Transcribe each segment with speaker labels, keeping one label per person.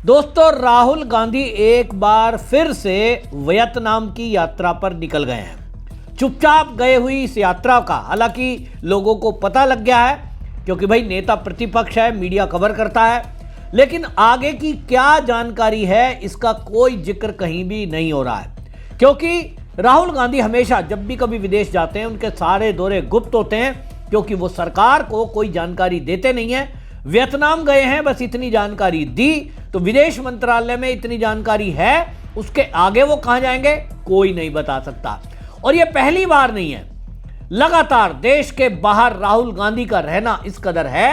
Speaker 1: दोस्तों, राहुल गांधी एक बार फिर से वियतनाम की यात्रा पर निकल गए हैं। चुपचाप गए हुई इस यात्रा का हालांकि लोगों को पता लग गया है, क्योंकि भाई नेता प्रतिपक्ष है, मीडिया कवर करता है, लेकिन आगे की क्या जानकारी है इसका कोई जिक्र कहीं भी नहीं हो रहा है। क्योंकि राहुल गांधी हमेशा जब भी कभी विदेश जाते हैं उनके सारे दौरे गुप्त होते हैं, क्योंकि वो सरकार को कोई जानकारी देते नहीं है। वियतनाम गए हैं, बस इतनी जानकारी दी, तो विदेश मंत्रालय में इतनी जानकारी है, उसके आगे वो कहां जाएंगे कोई नहीं बता सकता। और ये पहली बार नहीं है, लगातार देश के बाहर राहुल गांधी का रहना इस कदर है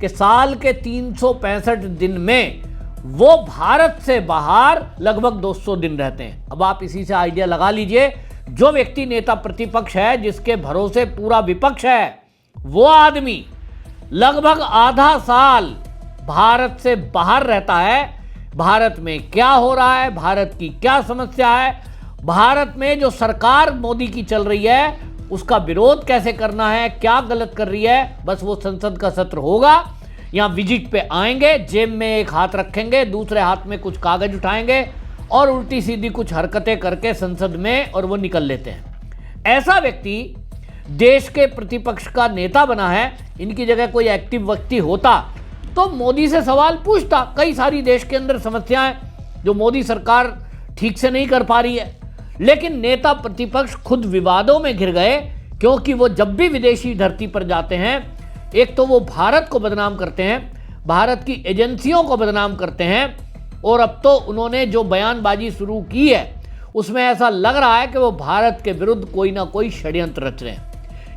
Speaker 1: कि साल के 365 दिन में वो भारत से बाहर लगभग 200 दिन रहते हैं। अब आप इसी से आइडिया लगा लीजिए, जो व्यक्ति नेता प्रतिपक्ष है, जिसके भरोसे पूरा विपक्ष है, वो आदमी लगभग आधा साल भारत से बाहर रहता है। भारत में क्या हो रहा है, भारत की क्या समस्या है, भारत में जो सरकार मोदी की चल रही है उसका विरोध कैसे करना है, क्या गलत कर रही है, बस वो संसद का सत्र होगा, यहाँ विजिट पे आएंगे, जेब में एक हाथ रखेंगे, दूसरे हाथ में कुछ कागज उठाएंगे और उल्टी सीधी कुछ हरकतें करके संसद में और वो निकल लेते हैं। ऐसा व्यक्ति देश के प्रतिपक्ष का नेता बना है। इनकी जगह कोई एक्टिव व्यक्ति होता तो मोदी से सवाल पूछता। कई सारी देश के अंदर समस्याएं जो मोदी सरकार ठीक से नहीं कर पा रही है, लेकिन नेता प्रतिपक्ष खुद विवादों में घिर गए, क्योंकि वो जब भी विदेशी धरती पर जाते हैं, एक तो वो भारत को बदनाम करते हैं, भारत की एजेंसियों को बदनाम करते हैं, और अब तो उन्होंने जो बयानबाजी शुरू की है उसमें ऐसा लग रहा है कि वो भारत के विरुद्ध कोई ना कोई षड्यंत्र रच रहे हैं।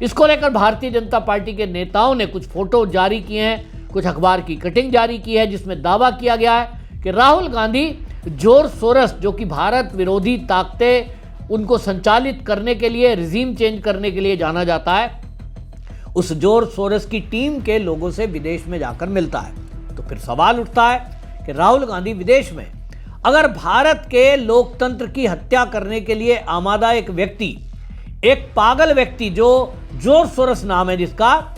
Speaker 1: इसको लेकर भारतीय जनता पार्टी के नेताओं ने कुछ फोटो जारी किए हैं, कुछ अखबार की कटिंग जारी की है, जिसमें दावा किया गया है कि राहुल गांधी जॉर्ज सोरस, जो कि भारत विरोधी ताकतें उनको संचालित करने के लिए, रिजीम चेंज करने के लिए जाना जाता है, उस जॉर्ज सोरस की टीम के लोगों से विदेश में जाकर मिलता है। तो फिर सवाल उठता है कि राहुल गांधी विदेश में अगर भारत के लोकतंत्र की हत्या करने के लिए आमादा एक व्यक्ति, एक पागल व्यक्ति जो जॉर्ज सोरस नाम है जिसका,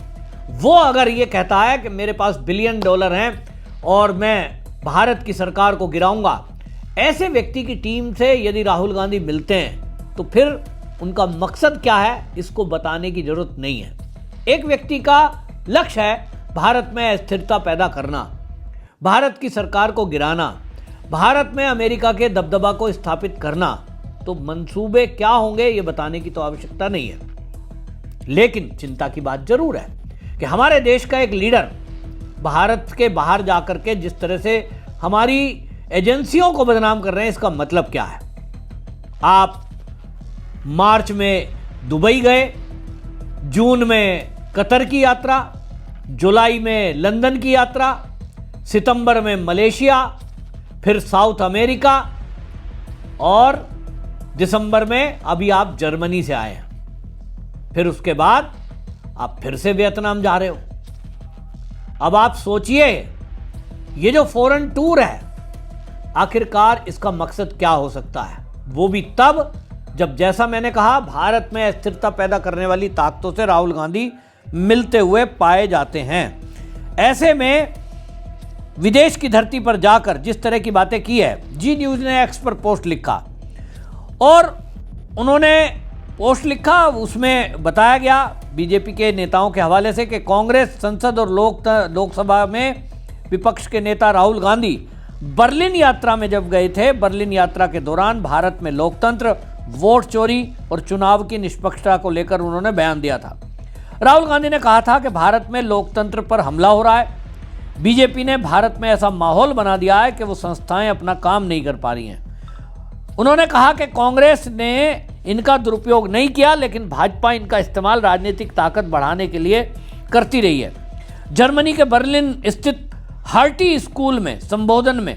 Speaker 1: वो अगर ये कहता है कि मेरे पास $बिलियन हैं और मैं भारत की सरकार को गिराऊंगा, ऐसे व्यक्ति की टीम से यदि राहुल गांधी मिलते हैं तो फिर उनका मकसद क्या है इसको बताने की जरूरत नहीं है। एक व्यक्ति का लक्ष्य है भारत में अस्थिरता पैदा करना, भारत की सरकार को गिराना, भारत में अमेरिका के दबदबा को स्थापित करना, तो मंसूबे क्या होंगे ये बताने की तो आवश्यकता नहीं है। लेकिन चिंता की बात जरूर है कि हमारे देश का एक लीडर भारत के बाहर जाकर के जिस तरह से हमारी एजेंसियों को बदनाम कर रहे हैं, इसका मतलब क्या है। आप मार्च में दुबई गए, जून में कतर की यात्रा, जुलाई में लंदन की यात्रा, सितंबर में मलेशिया, फिर साउथ अमेरिका, और दिसंबर में अभी आप जर्मनी से आए हैं। फिर उसके बाद आप फिर से वियतनाम जा रहे हो। अब आप सोचिए, ये जो फॉरेन टूर है, आखिरकार इसका मकसद क्या हो सकता है। वो भी तब जब, जैसा मैंने कहा, भारत में अस्थिरता पैदा करने वाली ताकतों से राहुल गांधी मिलते हुए पाए जाते हैं। ऐसे में विदेश की धरती पर जाकर जिस तरह की बातें की है, जी न्यूज ने एक्स पर पोस्ट लिखा और उन्होंने पोस्ट लिखा, उसमें बताया गया बीजेपी के नेताओं के हवाले से कि कांग्रेस संसद और लोकसभा में विपक्ष के नेता राहुल गांधी बर्लिन यात्रा में जब गए थे, बर्लिन यात्रा के दौरान भारत में लोकतंत्र, वोट चोरी और चुनाव की निष्पक्षता को लेकर उन्होंने बयान दिया था। राहुल गांधी ने कहा था कि भारत में लोकतंत्र पर हमला हो रहा है, बीजेपी ने भारत में ऐसा माहौल बना दिया है कि वो संस्थाएं अपना काम नहीं कर पा रही हैं। उन्होंने कहा कि कांग्रेस ने इनका दुरुपयोग नहीं किया, लेकिन भाजपा इनका इस्तेमाल राजनीतिक ताकत बढ़ाने के लिए करती रही है। जर्मनी के बर्लिन स्थित हर्टी स्कूल में संबोधन में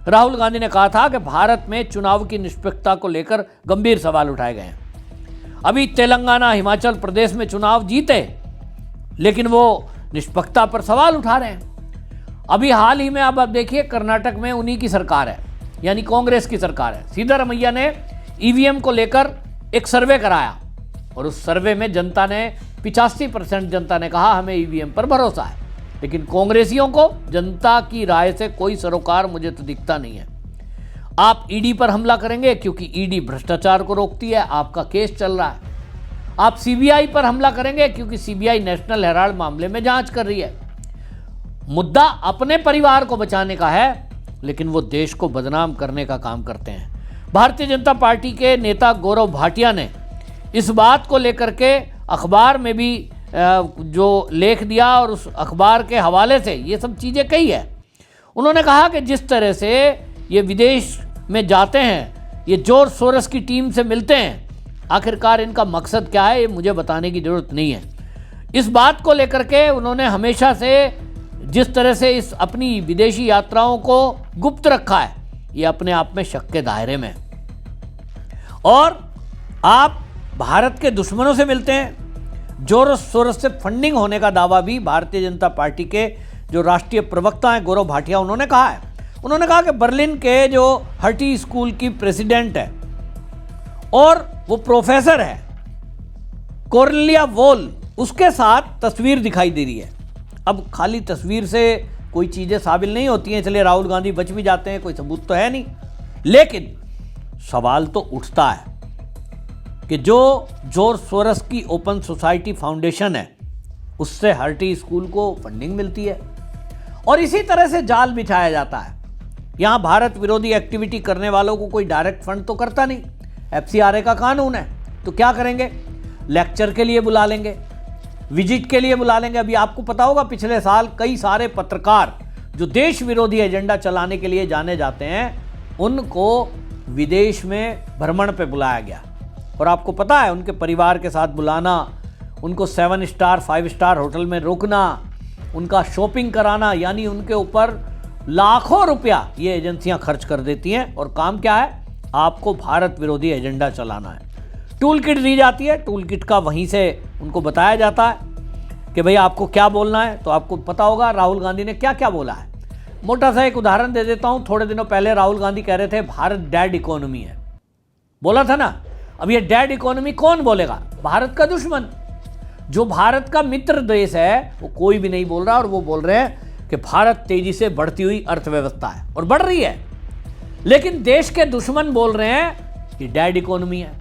Speaker 1: राहुल गांधी ने कहा था कि भारत में चुनाव की निष्पक्षता को लेकर गंभीर सवाल उठाए गए हैं। अभी तेलंगाना, हिमाचल प्रदेश में चुनाव जीते, लेकिन वो निष्पक्षता पर सवाल उठा रहे हैं। अभी हाल ही में आप देखिए, कर्नाटक में उन्हीं की सरकार है, यानी कांग्रेस की सरकार है। सिद्धारमैया ने ईवीएम को लेकर एक सर्वे कराया और उस सर्वे में जनता ने 85% जनता ने कहा हमें ईवीएम पर भरोसा है। लेकिन कांग्रेसियों को जनता की राय से कोई सरोकार मुझे तो दिखता नहीं है। आप ईडी पर हमला करेंगे क्योंकि ईडी भ्रष्टाचार को रोकती है, आपका केस चल रहा है। आप सीबीआई पर हमला करेंगे क्योंकि सीबीआई नेशनल हेराल्ड मामले में जांच कर रही है। मुद्दा अपने परिवार को बचाने का है, लेकिन वो देश को बदनाम करने का काम करते हैं। भारतीय जनता पार्टी के नेता गौरव भाटिया ने इस बात को लेकर के अखबार में भी जो लेख दिया और उस अखबार के हवाले से ये सब चीज़ें कही है। उन्होंने कहा कि जिस तरह से ये विदेश में जाते हैं, ये जॉर्ज सोरोस की टीम से मिलते हैं, आखिरकार इनका मकसद क्या है ये मुझे बताने की ज़रूरत नहीं है। इस बात को लेकर के उन्होंने हमेशा से जिस तरह से इस अपनी विदेशी यात्राओं को गुप्त रखा है, ये अपने आप में शक के दायरे में। और आप भारत के दुश्मनों से मिलते हैं। जॉर्ज सोरोस से फंडिंग होने का दावा भी भारतीय जनता पार्टी के जो राष्ट्रीय प्रवक्ता हैं गौरव भाटिया, उन्होंने कहा है। उन्होंने कहा कि बर्लिन के जो हर्टी स्कूल की प्रेसिडेंट है और वो प्रोफेसर है कोर्नेलिया वोल, उसके साथ तस्वीर दिखाई दे रही है। अब खाली तस्वीर से कोई चीज़ें साबित नहीं होती हैं, इसलिए राहुल गांधी बच भी जाते हैं, कोई सबूत तो है नहीं। लेकिन सवाल तो उठता है कि जो जॉर्ज सोरोस की ओपन सोसाइटी फाउंडेशन है, उससे हर्टी स्कूल को फंडिंग मिलती है और इसी तरह से जाल बिछाया जाता है। यहाँ भारत विरोधी एक्टिविटी करने वालों को कोई डायरेक्ट फंड तो करता नहीं, एफसीआरए का कानून है, तो क्या करेंगे? लेक्चर के लिए बुला लेंगे, विजिट के लिए बुला लेंगे। अभी आपको पता होगा पिछले साल कई सारे पत्रकार जो देश विरोधी एजेंडा चलाने के लिए जाने जाते हैं, उनको विदेश में भ्रमण पे बुलाया गया। और आपको पता है उनके परिवार के साथ बुलाना, उनको 7 स्टार 5 स्टार होटल में रोकना, उनका शॉपिंग कराना, यानी उनके ऊपर लाखों रुपया ये एजेंसियां खर्च कर देती हैं। और काम क्या है? आपको भारत विरोधी एजेंडा चलाना है। टूल किट दी जाती है, टूल किट का वहीं से उनको बताया जाता है कि भाई आपको क्या बोलना है। तो आपको पता होगा राहुल गांधी ने क्या क्या बोला है। मोटा सा एक उदाहरण दे देता हूं। थोड़े दिनों पहले राहुल गांधी कह रहे थे भारत डेड इकोनॉमी है, बोला था ना। अब ये डेड इकोनॉमी कौन बोलेगा? भारत का दुश्मन। जो भारत का मित्र देश है वो कोई भी नहीं बोल रहा, और वो बोल रहे हैं कि भारत तेजी से बढ़ती हुई अर्थव्यवस्था है और बढ़ रही है। लेकिन देश के दुश्मन बोल रहे हैं कि डेड इकोनॉमी है।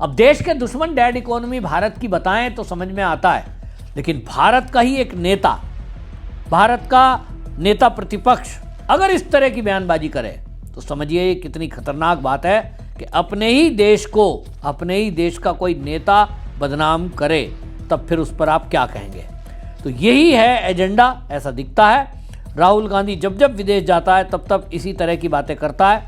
Speaker 1: अब देश के दुश्मन डेड इकोनॉमी भारत की बताएं तो समझ में आता है, लेकिन भारत का ही एक नेता, भारत का नेता प्रतिपक्ष अगर इस तरह की बयानबाजी करे तो समझिए ये कितनी खतरनाक बात है कि अपने ही देश को, अपने ही देश का कोई नेता बदनाम करे, तब फिर उस पर आप क्या कहेंगे? तो यही है एजेंडा, ऐसा दिखता है। राहुल गांधी जब जब विदेश जाता है तब तब इसी तरह की बातें करता है।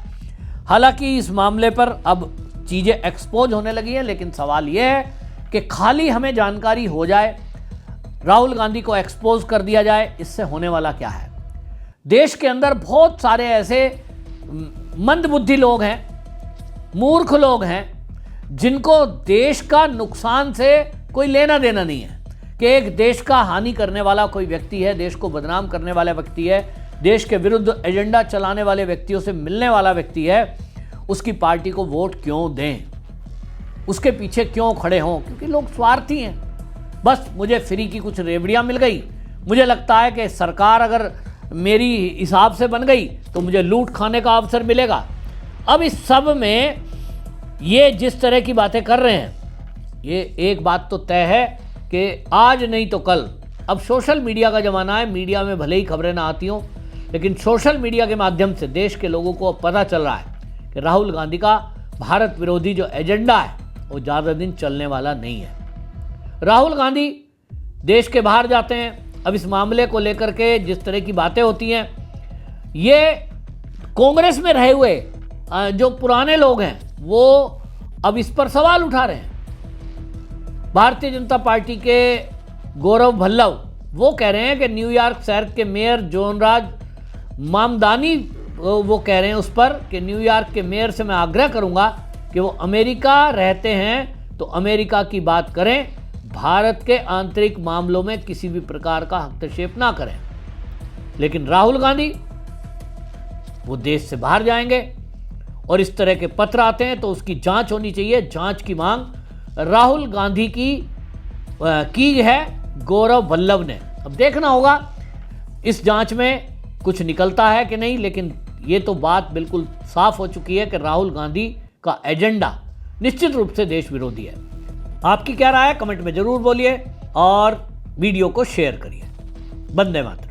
Speaker 1: हालांकि इस मामले पर अब चीज़ें एक्सपोज होने लगी हैं, लेकिन सवाल यह है कि खाली हमें जानकारी हो जाए, राहुल गांधी को एक्सपोज कर दिया जाए, इससे होने वाला क्या है? देश के अंदर बहुत सारे ऐसे मंदबुद्धि लोग हैं, मूर्ख लोग हैं, जिनको देश का नुकसान से कोई लेना देना नहीं है। कि एक देश का हानि करने वाला कोई व्यक्ति है, देश को बदनाम करने वाला व्यक्ति है, देश के विरुद्ध एजेंडा चलाने वाले व्यक्तियों से मिलने वाला व्यक्ति है, उसकी पार्टी को वोट क्यों दें, उसके पीछे क्यों खड़े हों? क्योंकि लोग स्वार्थी हैं। बस मुझे फ्री की कुछ रेवड़ियाँ मिल गई, मुझे लगता है कि सरकार अगर मेरी हिसाब से बन गई तो मुझे लूट खाने का अवसर मिलेगा। अब इस सब में ये जिस तरह की बातें कर रहे हैं, ये एक बात तो तय है कि आज नहीं तो कल, अब सोशल मीडिया का ज़माना है, मीडिया में भले ही खबरें ना आती हों, लेकिन सोशल मीडिया के माध्यम से देश के लोगों को पता चल रहा है कि राहुल गांधी का भारत विरोधी जो एजेंडा है वो ज़्यादा दिन चलने वाला नहीं है। राहुल गांधी देश के बाहर जाते हैं, अब इस मामले को लेकर के जिस तरह की बातें होती हैं, ये कांग्रेस में रहे हुए जो पुराने लोग हैं वो अब इस पर सवाल उठा रहे हैं। भारतीय जनता पार्टी के गौरव भल्लव वो कह रहे हैं कि न्यूयॉर्क शहर के मेयर जोनराज मामदानी वो कह रहे हैं उस पर कि न्यूयॉर्क के मेयर से मैं आग्रह करूंगा कि वो अमेरिका रहते हैं तो अमेरिका की बात करें, भारत के आंतरिक मामलों में किसी भी प्रकार का हस्तक्षेप ना करें। लेकिन राहुल गांधी वो देश से बाहर जाएंगे और इस तरह के पत्र आते हैं तो उसकी जांच होनी चाहिए। जांच की मांग राहुल गांधी की है गौरव भल्लव ने। अब देखना होगा इस जांच में कुछ निकलता है कि नहीं, लेकिन ये तो बात बिल्कुल साफ हो चुकी है कि राहुल गांधी का एजेंडा निश्चित रूप से देश विरोधी है। आपकी क्या राय है कमेंट में जरूर बोलिए और वीडियो को शेयर करिए। वंदे मातरम।